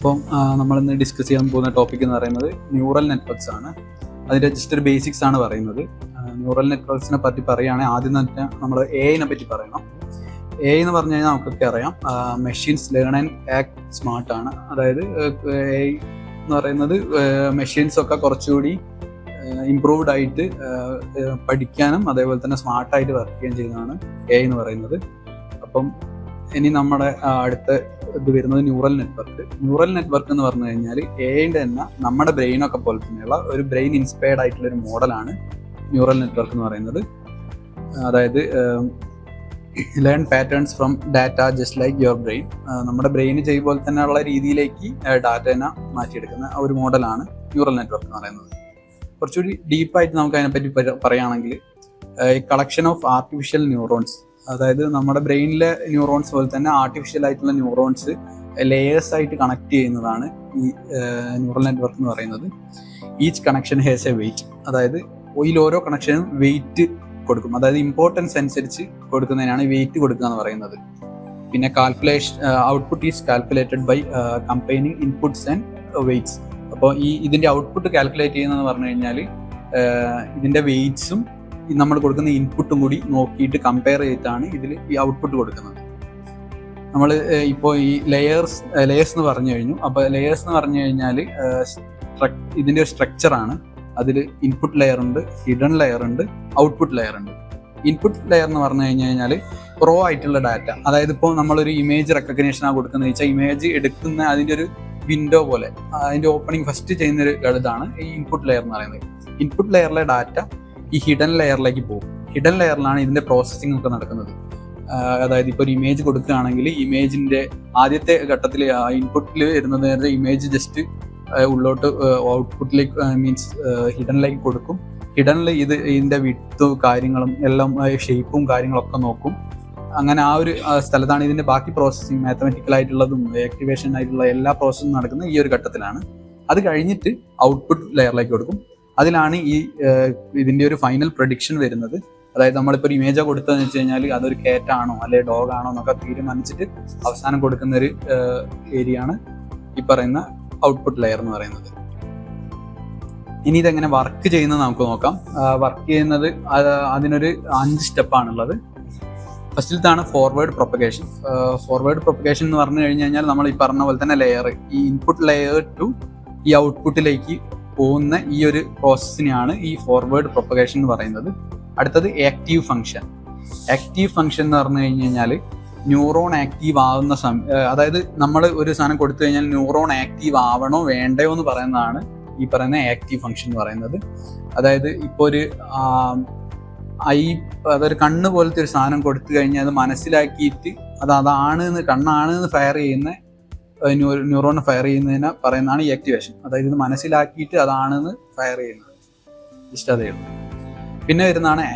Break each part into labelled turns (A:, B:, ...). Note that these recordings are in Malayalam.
A: അപ്പം നമ്മളിന്ന് ഡിസ്കസ് ചെയ്യാൻ പോകുന്ന ടോപ്പിക് എന്ന് പറയുന്നത് ന്യൂറൽ നെറ്റ്വർക്ക്സ് ആണ്. അതിൻ്റെ ജസ്റ്റ് ഒരു ബേസിക്സ് ആണ് പറയുന്നത്. ന്യൂറൽ നെറ്റ്വർക്ക്സിനെ പറ്റി പറയുകയാണെങ്കിൽ ആദ്യം തന്നെ നമ്മൾ AI പറ്റി പറയണം. AI എന്ന് പറഞ്ഞു കഴിഞ്ഞാൽ നമുക്കൊക്കെ അറിയാം, machines learn and act smart ആണ്. അതായത് AI എന്ന് പറയുന്നത് മെഷീൻസ് ഒക്കെ കുറച്ചുകൂടി ഇംപ്രൂവ്ഡ് ആയിട്ട് പഠിക്കാനും അതേപോലെ തന്നെ സ്മാർട്ടായിട്ട് വർക്ക് ചെയ്യുകയും ചെയ്യുന്നതാണ് AI എന്ന് പറയുന്നത്. അപ്പം ഇനി നമ്മുടെ അടുത്ത ഇത് വരുന്നത് ന്യൂറൽ നെറ്റ്വർക്ക് എന്ന് പറഞ്ഞു കഴിഞ്ഞാൽ AIൻ്റെ തന്നെ നമ്മുടെ ബ്രെയിനൊക്കെ പോലെ തന്നെയുള്ള ഒരു ബ്രെയിൻ ഇൻസ്പയർഡ് ആയിട്ടുള്ള ഒരു മോഡലാണ് ന്യൂറൽ നെറ്റ്വർക്ക് എന്ന് പറയുന്നത്. അതായത് learn patterns from data just like your brain. നമ്മുടെ ബ്രെയിന് ചെയ്യും പോലെ തന്നെയുള്ള രീതിയിലേക്ക് ഡാറ്റനെ മാറ്റിയെടുക്കുന്ന ഒരു മോഡലാണ് ന്യൂറൽ നെറ്റ്വർക്ക് എന്ന് പറയുന്നത്. കുറച്ചുകൂടി ഡീപ്പായിട്ട് നമുക്ക് അതിനെപ്പറ്റി പറയുകയാണെങ്കിൽ കളക്ഷൻ ഓഫ് ആർട്ടിഫിഷ്യൽ ന്യൂറോൺസ്, അതായത് നമ്മുടെ ബ്രെയിനിലെ ന്യൂറോൺസ് പോലെ തന്നെ ആർട്ടിഫിഷ്യൽ ആയിട്ടുള്ള ന്യൂറോൺസ് ലെയേഴ്സ് ആയിട്ട് കണക്ട് ചെയ്യുന്നതാണ് ഈ ന്യൂറൽ നെറ്റ്വർക്ക് എന്ന് പറയുന്നത്. Each connection has a weight, അതായത് ഇതിൽ ഓരോ കണക്ഷനും വെയിറ്റ് കൊടുക്കും. അതായത് ഇമ്പോർട്ടൻസ് അനുസരിച്ച് കൊടുക്കുന്നതിനാണ് വെയിറ്റ് കൊടുക്കുക എന്ന് പറയുന്നത്. പിന്നെ output is calculated by combining inputs and weights. അപ്പോൾ ഇതിൻ്റെ ഔട്ട്പുട്ട് കാൽക്കുലേറ്റ് ചെയ്യുന്നതെന്ന് പറഞ്ഞു കഴിഞ്ഞാൽ ഇതിൻ്റെ വെയിറ്റ്സും നമ്മൾ കൊടുക്കുന്ന ഇൻപുട്ടും കൂടി നോക്കിയിട്ട് കമ്പയർ ചെയ്തിട്ടാണ് ഇതിൽ ഈ ഔട്ട്പുട്ട് കൊടുക്കുന്നത്. നമ്മൾ ഇപ്പോൾ ഈ ലെയേഴ്സ് എന്ന് പറഞ്ഞു കഴിഞ്ഞു. അപ്പോൾ ലെയേഴ്സ് എന്ന് പറഞ്ഞു കഴിഞ്ഞാൽ ഇതിൻ്റെ ഒരു സ്ട്രക്ചറാണ്. അതിൽ ഇൻപുട്ട് ലെയർ ഉണ്ട്, ഹിഡൻ ലെയർ ഉണ്ട്, ഔട്ട്പുട്ട് ലെയർ ഉണ്ട്. ഇൻപുട്ട് ലെയർ എന്ന് പറഞ്ഞു കഴിഞ്ഞാൽ പ്രോ ആയിട്ടുള്ള ഡാറ്റ, അതായത് ഇപ്പോൾ നമ്മളൊരു ഇമേജ് റെക്കഗ്നേഷനാണ് കൊടുക്കുന്നത് വെച്ചാൽ ഇമേജ് എടുക്കുന്ന അതിൻ്റെ ഒരു വിൻഡോ പോലെ അതിൻ്റെ ഓപ്പണിംഗ് ഫസ്റ്റ് ചെയ്യുന്നൊരു ഇതാണ് ഈ ഇൻപുട്ട് ലെയർ എന്ന് പറയുന്നത്. ഇൻപുട്ട് ലെയറിലെ ഡാറ്റ ഈ ഹിഡൻ ലെയറിലേക്ക് പോകും. ഹിഡൻ ലെയറിലാണ് ഇതിൻ്റെ പ്രോസസ്സിംഗ് ഒക്കെ നടക്കുന്നത്. അതായത് ഇപ്പോൾ ഒരു ഇമേജ് കൊടുക്കുകയാണെങ്കിൽ ഇമേജിൻ്റെ ആദ്യത്തെ ഘട്ടത്തിൽ ഇൻപുട്ടിൽ വരുന്നത് നേരത്തെ ഇമേജ് ജസ്റ്റ് ഉള്ളോട്ട് ഔട്ട്പുട്ടിലേക്ക് മീൻസ് ഹിഡനിലേക്ക് കൊടുക്കും. ഹിഡനിൽ ഇതിൻ്റെ വിഡ്ത്തും കാര്യങ്ങളും എല്ലാം ഷേപ്പും കാര്യങ്ങളൊക്കെ നോക്കും. അങ്ങനെ ആ ഒരു സ്ഥലത്താണ് ഇതിൻ്റെ ബാക്കി പ്രോസസ്സിങ് മാത്തമാറ്റിക്കലായിട്ടുള്ളതും ആക്ടിവേഷൻ ആയിട്ടുള്ള എല്ലാ പ്രോസസ്സും നടക്കുന്നത് ഈ ഒരു ഘട്ടത്തിലാണ്. അത് കഴിഞ്ഞിട്ട് ഔട്ട്പുട്ട് ലെയറിലേക്ക് കൊടുക്കും. അതിലാണ് ഇതിൻ്റെ ഒരു ഫൈനൽ പ്രഡിക്ഷൻ വരുന്നത്. അതായത് നമ്മളിപ്പോൾ ഒരു ഇമേജ് കൊടുത്തതെന്ന് വെച്ച് കഴിഞ്ഞാൽ അതൊരു കാറ്റാണോ അല്ലെ ഡോഗ് ആണോ എന്നൊക്കെ തീരുമാനിച്ചിട്ട് അവസാനം കൊടുക്കുന്ന ഒരു ഏരിയയാണ് ഈ പറയുന്ന ഔട്ട്പുട്ട് ലെയർ എന്ന് പറയുന്നത്. ഇനി ഇതെങ്ങനെ വർക്ക് ചെയ്യുന്നത് നമുക്ക് നോക്കാം. വർക്ക് ചെയ്യുന്നത് അതിനൊരു 5 സ്റ്റെപ്പാണുള്ളത്. ഫസ്റ്റിലത്താണ് ഫോർവേഡ് പ്രൊപ്പഗേഷൻ. ഫോർവേഡ് പ്രൊപ്പഗേഷൻ എന്ന് പറഞ്ഞു കഴിഞ്ഞാൽ നമ്മൾ ഈ പറഞ്ഞ പോലെ തന്നെ ലെയർ, ഈ ഇൻപുട്ട് ലെയർ ടു ഈ ഔട്ട്പുട്ടിലേക്ക് പോകുന്ന ഈ ഒരു പ്രോസസ്സിനെയാണ് ഈ ഫോർവേഡ് പ്രൊപ്പഗേഷൻ എന്ന് പറയുന്നത്. അടുത്തത് ആക്റ്റീവ് ഫംഗ്ഷൻ എന്ന് പറഞ്ഞു കഴിഞ്ഞാൽ ന്യൂറോൺ ആക്റ്റീവ് ആവുന്ന അതായത് നമ്മൾ ഒരു സാധനം കൊടുത്തു കഴിഞ്ഞാൽ ന്യൂറോൺ ആക്റ്റീവ് ആവണോ വേണ്ടയോ എന്ന് പറയുന്നതാണ് ഈ പറയുന്ന ആക്റ്റീവ് ഫംഗ്ഷൻ എന്ന് പറയുന്നത്. അതായത് ഇപ്പോൾ ഒരു അതൊരു കണ്ണ് പോലത്തെ ഒരു സാധനം കൊടുത്തു കഴിഞ്ഞാൽ അത് മനസ്സിലാക്കിയിട്ട് കണ്ണാണ് ഫയർ ചെയ്യുന്ന ന്യൂറോൺ ഫയർ ചെയ്യുന്നതിനെ പറയുന്നതാണ് ഈ ആക്ടിവേഷൻ. അതായത് ഇത് മനസ്സിലാക്കിയിട്ട് അതാണെന്ന് ഫയർ ചെയ്യുന്നത്. ജസ്റ്റ് അതേ ഉള്ളൂ. പിന്നെ വരുന്നതാണ്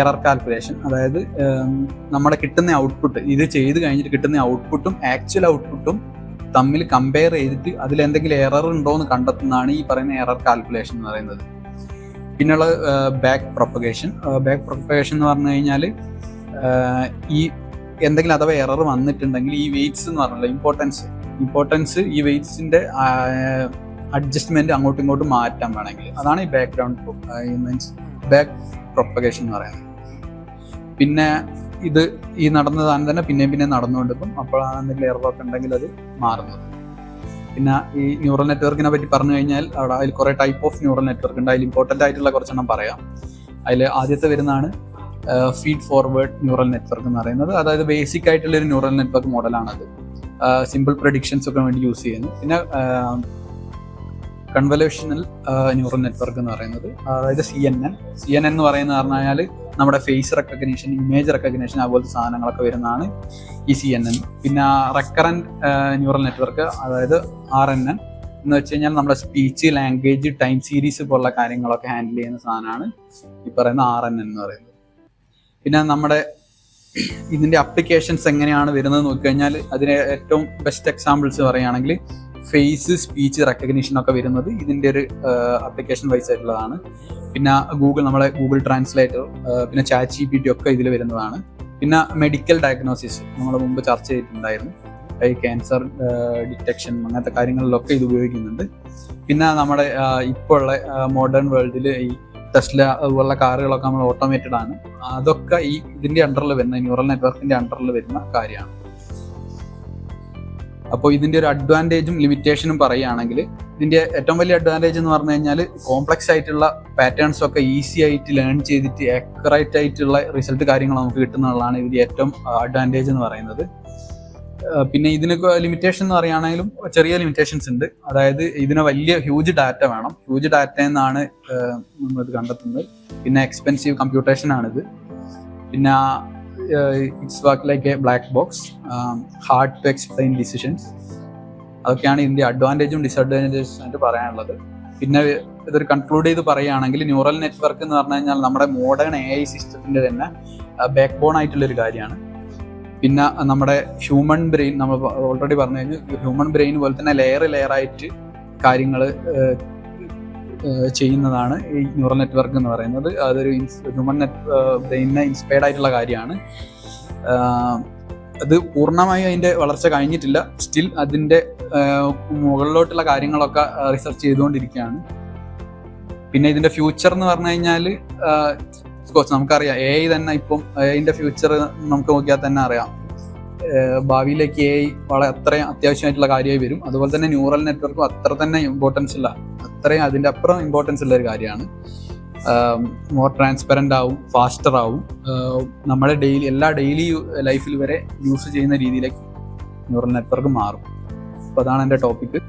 A: എറർ കാൽക്കുലേഷൻ. അതായത് നമ്മുടെ കിട്ടുന്ന ഔട്ട്പുട്ട്, ഇത് ചെയ്ത് കഴിഞ്ഞിട്ട് കിട്ടുന്ന ഔട്ട്പുട്ടും ആക്ച്വൽ ഔട്ട്പുട്ടും തമ്മിൽ കമ്പയർ ചെയ്തിട്ട് അതിലെന്തെങ്കിലും എറർ ഉണ്ടോ എന്ന് കണ്ടെത്തുന്നതാണ് ഈ പറയുന്ന എറർ കാൽക്കുലേഷൻ എന്ന് പറയുന്നത്. പിന്നെയുള്ള ബാക്ക് പ്രൊപ്പഗേഷൻ എന്ന് പറഞ്ഞു കഴിഞ്ഞാൽ ഈ എന്തെങ്കിലും അഥവാ എറർ വന്നിട്ടുണ്ടെങ്കിൽ ഈ വെയിറ്റ്സ് എന്ന് പറഞ്ഞാൽ ഇമ്പോർട്ടൻസ് ഈ വെയിറ്റ്സിന്റെ അഡ്ജസ്റ്റ്മെന്റ് അങ്ങോട്ടും ഇങ്ങോട്ടും മാറ്റാൻ വേണമെങ്കിൽ അതാണ് ഈ മീൻസ് ബാക്ക് പ്രൊപ്പഗേഷൻ എന്ന് പറയുന്നത്. പിന്നെ ഇത് ഈ നടന്ന സാധനം തന്നെ പിന്നെ നടന്നുകൊണ്ടിരിക്കും. അപ്പോഴാണ് എന്തെങ്കിലും എററൊക്കെ ഉണ്ടെങ്കിൽ അത് മാറുന്നത്. പിന്നെ ഈ ന്യൂറൽ നെറ്റ്വർക്കിനെ പറ്റി പറഞ്ഞു കഴിഞ്ഞാൽ അതിൽ കുറേ ടൈപ്പ് ഓഫ് ന്യൂറൽ നെറ്റ്വർക്ക് ഉണ്ട്. അതിൽ ഇമ്പോർട്ടൻ്റ് ആയിട്ടുള്ള കുറച്ചെണ്ണം പറയാം. അതിൽ ആദ്യത്തെ വരുന്നതാണ് ഫീഡ് ഫോർവേഡ് ന്യൂറൽ നെറ്റ്വർക്ക് എന്ന് പറയുന്നത്. അതായത് ബേസിക് ആയിട്ടുള്ള ഒരു ന്യൂറൽ നെറ്റ്വർക്ക് മോഡലാണത്. സിമ്പിൾ പ്രഡിക്ഷൻസ് ഒക്കെ വേണ്ടി യൂസ് ചെയ്യുന്നു. പിന്നെ കൺവല്യൂഷണൽ ന്യൂറൽ നെറ്റ്വർക്ക് എന്ന് പറയുന്നത്, അതായത് CNN എന്ന് പറയുന്നത് പറഞ്ഞാൽ നമ്മുടെ ഫേസ് റെക്കഗ്നീഷൻ, ഇമേജ് റെക്കഗ്നീഷൻ അതുപോലത്തെ സാധനങ്ങളൊക്കെ വരുന്നതാണ് ഈ CNN. പിന്നെ റെക്കറന്റ് ന്യൂറൽ നെറ്റ്വർക്ക്, അതായത് RNN എന്ന് വെച്ച് കഴിഞ്ഞാൽ നമ്മുടെ സ്പീച്ച്, ലാംഗ്വേജ്, ടൈം സീരീസ് പോലുള്ള കാര്യങ്ങളൊക്കെ ഹാൻഡിൽ ചെയ്യുന്ന സാധനമാണ് ഈ പറയുന്ന RNN എന്ന് പറയുന്നത്. പിന്നെ നമ്മുടെ ഇതിൻ്റെ അപ്ലിക്കേഷൻസ് എങ്ങനെയാണ് വരുന്നത് നോക്കിക്കഴിഞ്ഞാൽ അതിന് ഏറ്റവും ബെസ്റ്റ് എക്സാമ്പിൾസ് പറയുകയാണെങ്കിൽ ഫേസ്, സ്പീച്ച് റെക്കഗ്നീഷൻ ഒക്കെ വരുന്നത് ഇതിൻ്റെ ഒരു അപ്ലിക്കേഷൻ വൈസ് ആയിട്ടുള്ളതാണ്. പിന്നെ നമ്മളെ ഗൂഗിൾ ട്രാൻസ്ലേറ്റർ, പിന്നെ ChatGPT ഒക്കെ ഇതിൽ വരുന്നതാണ്. പിന്നെ മെഡിക്കൽ ഡയഗ്നോസിസ് നമ്മൾ മുമ്പ് ചർച്ച ചെയ്തിട്ടുണ്ടായിരുന്നു. ഈ ക്യാൻസർ ഡിറ്റക്ഷൻ അങ്ങനത്തെ കാര്യങ്ങളിലൊക്കെ ഇത് ഉപയോഗിക്കുന്നുണ്ട്. പിന്നെ നമ്മുടെ ഇപ്പോൾ ഉള്ള മോഡേൺ വേൾഡിൽ ഈ ടെസ്ല അതുപോലുള്ള കാറുകളൊക്കെ നമ്മൾ ഓട്ടോമേറ്റഡ് ആണ്. അതൊക്കെ ഇതിന്റെ അണ്ടറിൽ വരുന്ന ന്യൂറൽ നെറ്റ്വർക്കിന്റെ അണ്ടറിൽ വരുന്ന കാര്യമാണ്. അപ്പോൾ ഇതിന്റെ ഒരു അഡ്വാൻറ്റേജും ലിമിറ്റേഷനും പറയുകയാണെങ്കിൽ, ഇതിന്റെ ഏറ്റവും വലിയ അഡ്വാൻറ്റേജ് എന്ന് പറഞ്ഞു കഴിഞ്ഞാൽ കോംപ്ലക്സ് ആയിട്ടുള്ള പാറ്റേൺസ് ഒക്കെ ഈസി ആയിട്ട് ലേൺ ചെയ്തിട്ട് ആക്യുറേറ്റ് ആയിട്ടുള്ള റിസൾട്ട് കാര്യങ്ങൾ നമുക്ക് കിട്ടുന്നതാണ് ഇതിന്റെ ഏറ്റവും അഡ്വാൻറ്റേജ് എന്ന് പറയുന്നത്. പിന്നെ ഇതിനൊക്കെ ലിമിറ്റേഷൻ എന്ന് പറയുകയാണെങ്കിലും ചെറിയ ലിമിറ്റേഷൻസ് ഉണ്ട്. അതായത് ഇതിന് വലിയ ഹ്യൂജ് ഡാറ്റ വേണം. ഹ്യൂജ് ഡാറ്റ എന്നാണ് നമ്മളിത് കണ്ടെത്തുന്നത്. പിന്നെ എക്സ്പെൻസീവ് കമ്പ്യൂട്ടേഷൻ ആണിത്. പിന്നെ it's work like a black box, hard to explain decisions. അതൊക്കെയാണ് ഇതിന്റെ അഡ്വാൻറ്റേജും ഡിസഡ്വാൻറ്റേജസും ആയിട്ട് പറയാനുള്ളത്. പിന്നെ ഇതൊരു കൺക്ലൂഡ് ചെയ്ത് പറയുകയാണെങ്കിൽ, ന്യൂറൽ നെറ്റ്വർക്ക് എന്ന് പറഞ്ഞു കഴിഞ്ഞാൽ നമ്മുടെ മോഡേൺ AI സിസ്റ്റത്തിന്റെ തന്നെ ബാക്ക് ബോൺ ആയിട്ടുള്ളൊരു കാര്യമാണ്. പിന്നെ നമ്മുടെ ഹ്യൂമൻ ബ്രെയിൻ, നമ്മൾ ഓൾറെഡി പറഞ്ഞു കഴിഞ്ഞു, ഹ്യൂമൻ ബ്രെയിൻ പോലെ തന്നെ ലെയർ ആയിട്ട് കാര്യങ്ങൾ ചെയ്യുന്നതാണ് ഈ ന്യൂറൽ നെറ്റ്വർക്ക് എന്ന് പറയുന്നത്. അതൊരു ഹ്യൂമൻ ബ്രെയിനിനെ ഇൻസ്പയർഡ് ആയിട്ടുള്ള കാര്യമാണ്. അത് പൂർണ്ണമായും അതിൻ്റെ വളർച്ച കഴിഞ്ഞിട്ടില്ല. സ്റ്റിൽ അതിൻ്റെ മുകളിലോട്ടുള്ള കാര്യങ്ങളൊക്കെ റിസർച്ച് ചെയ്തുകൊണ്ടിരിക്കുകയാണ്. പിന്നെ ഇതിൻ്റെ ഫ്യൂച്ചർ എന്ന് പറഞ്ഞു കഴിഞ്ഞാൽ നമുക്കറിയാം, AI തന്നെ ഇപ്പം AIൻ്റെ ഫ്യൂച്ചർ നമുക്ക് നോക്കിയാൽ തന്നെ അറിയാം. ഭാവിയിലേക്ക് AI വളരെ അത്രയും അത്യാവശ്യമായിട്ടുള്ള കാര്യമായി വരും. അതുപോലെ തന്നെ ന്യൂറൽ നെറ്റ്വർക്കും അത്ര തന്നെ ഇമ്പോർട്ടൻസ് ഉള്ള, അത്രയും അതിൻ്റെ അപ്പുറം ഇമ്പോർട്ടൻസ് ഉള്ള ഒരു കാര്യമാണ്. മോർ ട്രാൻസ്പെറൻ്റ് ആവും, ഫാസ്റ്റർ ആവും. നമ്മുടെ എല്ലാ ഡെയിലി ലൈഫിൽ വരെ യൂസ് ചെയ്യുന്ന രീതിയിലേക്ക് ന്യൂറൽ നെറ്റ്വർക്ക് മാറും. അപ്പോൾ അതാണ് എൻ്റെ ടോപ്പിക്ക്.